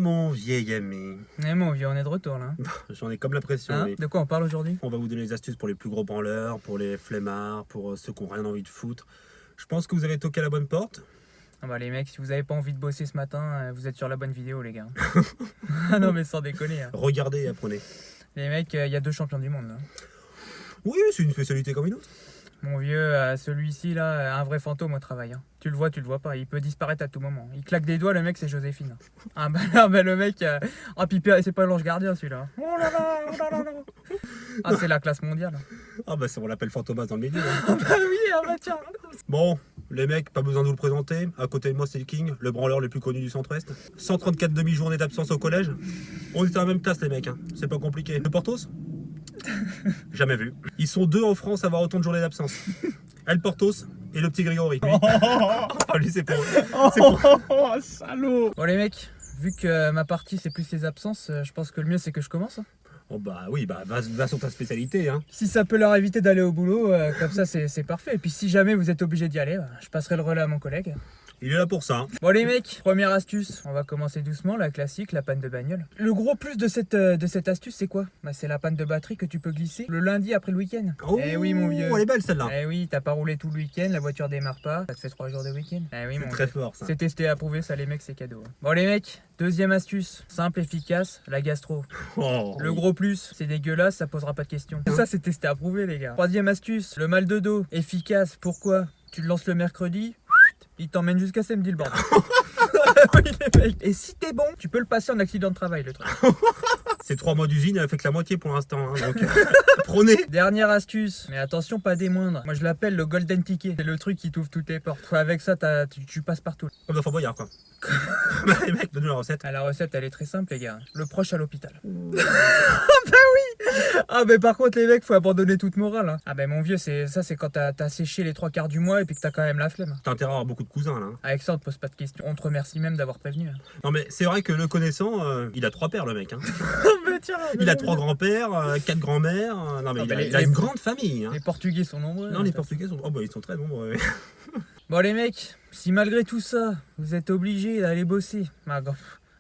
mon vieil ami. Eh mon vieux, on est de retour là. J'en ai comme l'impression, Hein, oui. de quoi on parle aujourd'hui? On va vous donner les astuces pour les plus gros branleurs, pour les flemmards, pour ceux qui n'ont rien envie de foutre. Je pense que vous avez toqué à la bonne porte. Ah bah les mecs, si vous avez pas envie de bosser ce matin, vous êtes sur la bonne vidéo les gars. Ah non mais sans déconner. Hein. Regardez et apprenez. Les mecs, il y a 2 champions du monde là. Oui, c'est une spécialité comme une autre. Mon vieux, celui-ci là, un vrai fantôme au travail. Hein. Tu le vois pas, il peut disparaître à tout moment. Il claque des doigts, le mec c'est Joséphine. Ah bah là, le mec, ah puis c'est pas l'ange gardien celui-là. Oh là là, oh là là là. Ah c'est la classe mondiale. Ah bah ça on l'appelle Fantomas dans le milieu. Hein. Ah bah oui, ah bah tiens. Bon, les mecs, pas besoin de vous le présenter. À côté de moi c'est le King, le branleur le plus connu du centre-ouest. 134 demi-journées d'absence au collège. On était à la même classe les mecs, hein. C'est pas compliqué. Le Portos? Jamais vu. Ils sont 2 en France à avoir autant de journées d'absence. El Portos et le petit Grégory. Lui, lui c'est pour... Oh salaud. Bon les mecs, vu que ma partie c'est plus les absences, je pense que le mieux c'est que je commence. Oh bah oui, bah va sur ta spécialité, hein. Si ça peut leur éviter d'aller au boulot, comme ça c'est parfait. Et puis si jamais vous êtes obligé d'y aller, je passerai le relais à mon collègue. Il est là pour ça. Hein. Bon les mecs, première astuce, on va commencer doucement, la classique, la panne de bagnole. Le gros plus de cette astuce c'est quoi? Bah, c'est la panne de batterie que tu peux glisser le lundi après le week-end. Oh, Eh oui mon vieux. elle est belle celle-là. Eh oui, t'as pas roulé tout le week-end, la voiture démarre pas, ça te fait 3 jours de week-end. Eh oui C'est mon très vieux. fort ça. C'est testé et approuvé, ça les mecs c'est cadeau. Bon les mecs, deuxième astuce, simple, efficace, la gastro. Oh, Le gros plus, c'est dégueulasse, ça posera pas de questions. Ça c'est testé approuvé les gars. Troisième astuce, le mal de dos, efficace, pourquoi? Tu le lances le mercredi, il t'emmène jusqu'à samedi le bordel. Oui, les mecs. Et si t'es bon, tu peux le passer en accident de travail le truc. C'est 3 mois d'usine, elle fait que la moitié pour l'instant. Hein, donc prenez. Dernière astuce, mais attention pas des moindres. Moi je l'appelle le golden ticket. C'est le truc qui t'ouvre toutes les portes. Avec ça, tu passes partout. Comme dans Fort Boyard quoi. Bah, les mecs, donnez la recette. Ah, la recette elle est très simple les gars. Le proche à l'hôpital. Ah mais par contre les mecs faut abandonner toute morale hein. Ah ben mon vieux c'est quand t'as séché les 3 quarts du mois et puis que t'as quand même la flemme. T'as intérêt à avoir beaucoup de cousins là. Hein. Avec ça on te pose pas de questions. On te remercie même d'avoir prévenu. Hein. Non mais c'est vrai que le connaissant, il a 3 pères le mec. Hein. Mais tiens, Il a 3 grands-pères, 4 grands-mères. Non mais il a une grande famille. Hein. Les Portugais sont nombreux. Non les Portugais sont... Oh bah ils sont très nombreux. Bon les mecs, si malgré tout ça, vous êtes obligés d'aller bosser,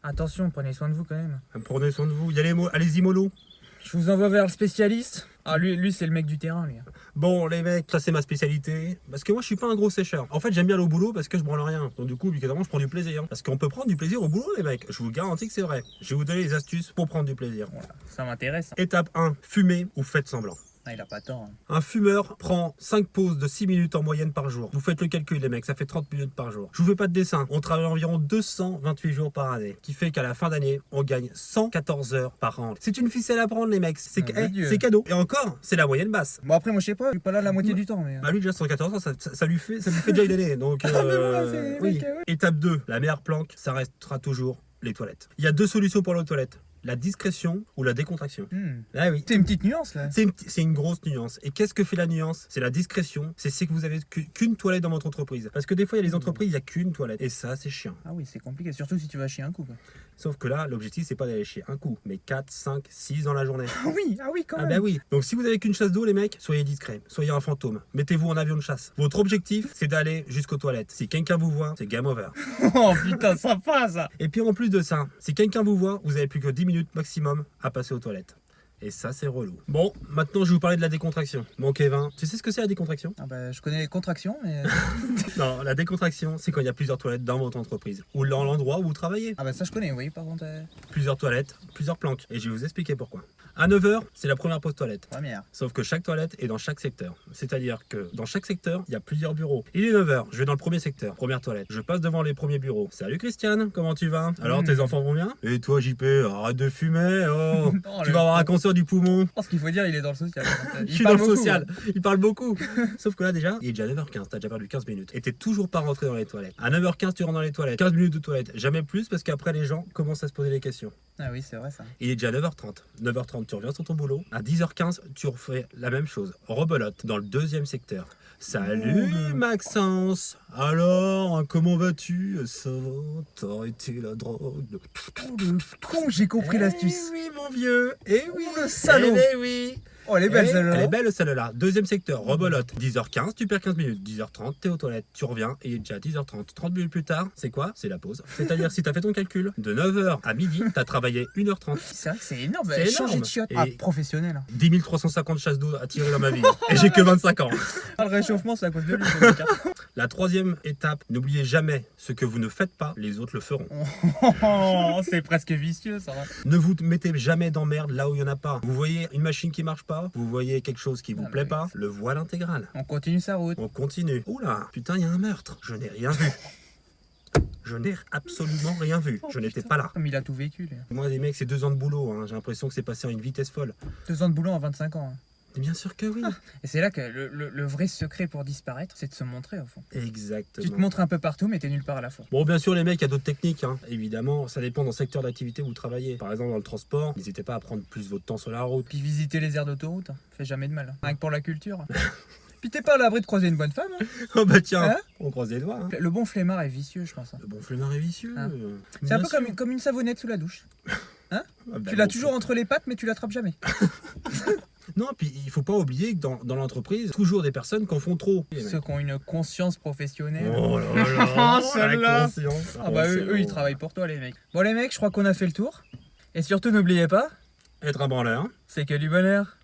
attention, prenez soin de vous quand même. Prenez soin de vous. Allez-y mollo. Je vous envoie vers le spécialiste. Ah lui c'est le mec du terrain lui. Bon les mecs, ça c'est ma spécialité. Parce que moi je suis pas un gros sécheur. En fait j'aime bien aller au boulot parce que je branle rien. Donc du coup évidemment je prends du plaisir. Parce qu'on peut prendre du plaisir au boulot les mecs. Je vous garantis que c'est vrai. Je vais vous donner les astuces pour prendre du plaisir. Voilà, ça m'intéresse. Étape 1, fumez ou faites semblant. Ah, il a pas tort. Hein. Un fumeur prend 5 pauses de 6 minutes en moyenne par jour. Vous faites le calcul les mecs, ça fait 30 minutes par jour. Je vous fais pas de dessin. On travaille environ 228 jours par année. Qui fait qu'à la fin d'année, on gagne 114 heures par an. C'est une ficelle à prendre les mecs. C'est cadeau. Et encore, c'est la moyenne basse. Bon après moi je sais pas, je suis pas là la moitié du temps mais... Bah lui déjà 114 heures, ça lui fait déjà une année. Donc oui. Mec, ouais. Étape 2, la meilleure planque, ça restera toujours les toilettes. Il y a 2 solutions pour les toilettes. La discrétion ou la décontraction. Ah oui. C'est une petite nuance là. C'est une grosse nuance. Et qu'est-ce que fait la nuance? C'est la discrétion. C'est que vous avez qu'une toilette dans votre entreprise. Parce que des fois, il y a des entreprises, il n'y a qu'une toilette. Et ça, c'est chiant. Ah oui, c'est compliqué. Surtout si tu vas chier un coup. Quoi. Sauf que là, l'objectif, c'est pas d'aller chier un coup, mais 4, 5, 6 dans la journée. Ah oui, quand même. Ah bah oui. Donc si vous avez qu'une chasse d'eau, les mecs, soyez discrets. Soyez un fantôme. Mettez-vous en avion de chasse. Votre objectif, c'est d'aller jusqu'aux toilettes. Si quelqu'un vous voit, c'est game over. Oh putain, sympa ça. Et puis en plus de ça, si quelqu'un vous voit, vous avez plus que 10 minutes maximum à passer aux toilettes. Et ça, c'est relou. Bon, maintenant, je vais vous parler de la décontraction. Bon, Kevin, tu sais ce que c'est la décontraction? Ah bah, je connais les contractions, mais... Non, la décontraction, c'est quand il y a plusieurs toilettes dans votre entreprise. Ou dans l'endroit où vous travaillez. Ah bah ça, je connais, oui, par contre... Plusieurs toilettes, plusieurs planques. Et je vais vous expliquer pourquoi. À 9h, c'est la première pause toilette. Première. Sauf que chaque toilette est dans chaque secteur. C'est-à-dire que dans chaque secteur, il y a plusieurs bureaux. Il est 9h, je vais dans le premier secteur, première toilette. Je passe devant les premiers bureaux. Salut Christiane, comment tu vas? Alors, tes enfants vont bien? Et toi, JP, arrête de fumer, oh. Tu vas avoir un cancer du poumon. Oh, ce qu'il faut dire, il est dans le social. Je suis dans le social, il parle beaucoup. Sauf que là, déjà, il est déjà 9h15, t'as déjà perdu 15 minutes. Et t'es toujours pas rentré dans les toilettes. À 9h15, tu rentres dans les toilettes. 15 minutes de toilette, jamais plus, parce qu'après, les gens commencent à se poser des questions. Ah oui, c'est vrai ça. Il est déjà 9h30. 9h30, tu reviens sur ton boulot. À 10h15, tu refais la même chose. Rebelote dans le deuxième secteur. Salut Maxence. Alors, comment vas-tu? Ça va? T'as arrêté la drogue? Oh, le con, j'ai compris l'astuce. Eh oui, mon vieux. Eh oui. Oh, le salaud. Eh oui. Oh, elle est belle Elle celle-là. est belle celle-là. Deuxième secteur, rebelote. 10h15, tu perds 15 minutes. 10h30, t'es aux toilettes. Tu reviens et il est déjà 10h30. 30 minutes plus tard, c'est quoi? C'est la pause. C'est-à-dire, si t'as fait ton calcul, de 9h à midi, t'as travaillé 1h30. C'est vrai que c'est énorme. C'est Changer énorme. de chiotte. Et- Ah, professionnel. 10 350 chasses d'eau à tirer dans ma vie. Et j'ai que 25 ans. Ah, le réchauffement, c'est à cause de lui. le mec, hein. La troisième étape, n'oubliez jamais, ce que vous ne faites pas, les autres le feront. Oh, c'est presque vicieux ça. Ne vous mettez jamais d'emmerde là où il n'y en a pas. Vous voyez une machine qui marche pas, vous voyez quelque chose qui vous Ah, plaît oui. pas, le voile intégral. On continue sa route. On continue. Oula, putain, il y a un meurtre. Je n'ai rien vu. Je n'ai absolument rien vu. Je n'étais pas là. Comme il a tout vécu. Lui. Moi, les mecs, c'est 2 ans de boulot. Hein. J'ai l'impression que c'est passé à une vitesse folle. 2 ans de boulot en 25 ans. Hein. Et bien sûr que oui. Et c'est là que le vrai secret pour disparaître, c'est de se montrer au fond. Exactement. Tu te montres un peu partout, mais t'es nulle part à la fois. Bon, bien sûr, les mecs, il y a d'autres techniques. Hein. Évidemment, ça dépend dans le secteur d'activité où vous travaillez. Par exemple, dans le transport, n'hésitez pas à prendre plus votre temps sur la route. Puis visiter les aires d'autoroute, hein, fait jamais de mal. Hein. Rien que pour la culture. Puis t'es pas à l'abri de croiser une bonne femme. Hein. Oh bah tiens, Hein on croise les doigts. Hein. Le bon flemmard est vicieux, je pense. Hein. Le bon flemmard est vicieux. Hein. C'est Bien un peu sûr. comme une savonnette sous la douche. Ah bah Tu l'as bon, toujours entre les pattes, mais tu l'attrapes jamais. Non, puis il faut pas oublier que dans l'entreprise, toujours des personnes qui en font trop. Ceux qui ont une conscience professionnelle. Oh là là, Celle-là. la conscience. Ah bah Oh, c'est eux, ils bon. travaillent pour toi, les mecs. Bon, les mecs, je crois qu'on a fait le tour. Et surtout, n'oubliez pas, Être un branleur. c'est que du bonheur.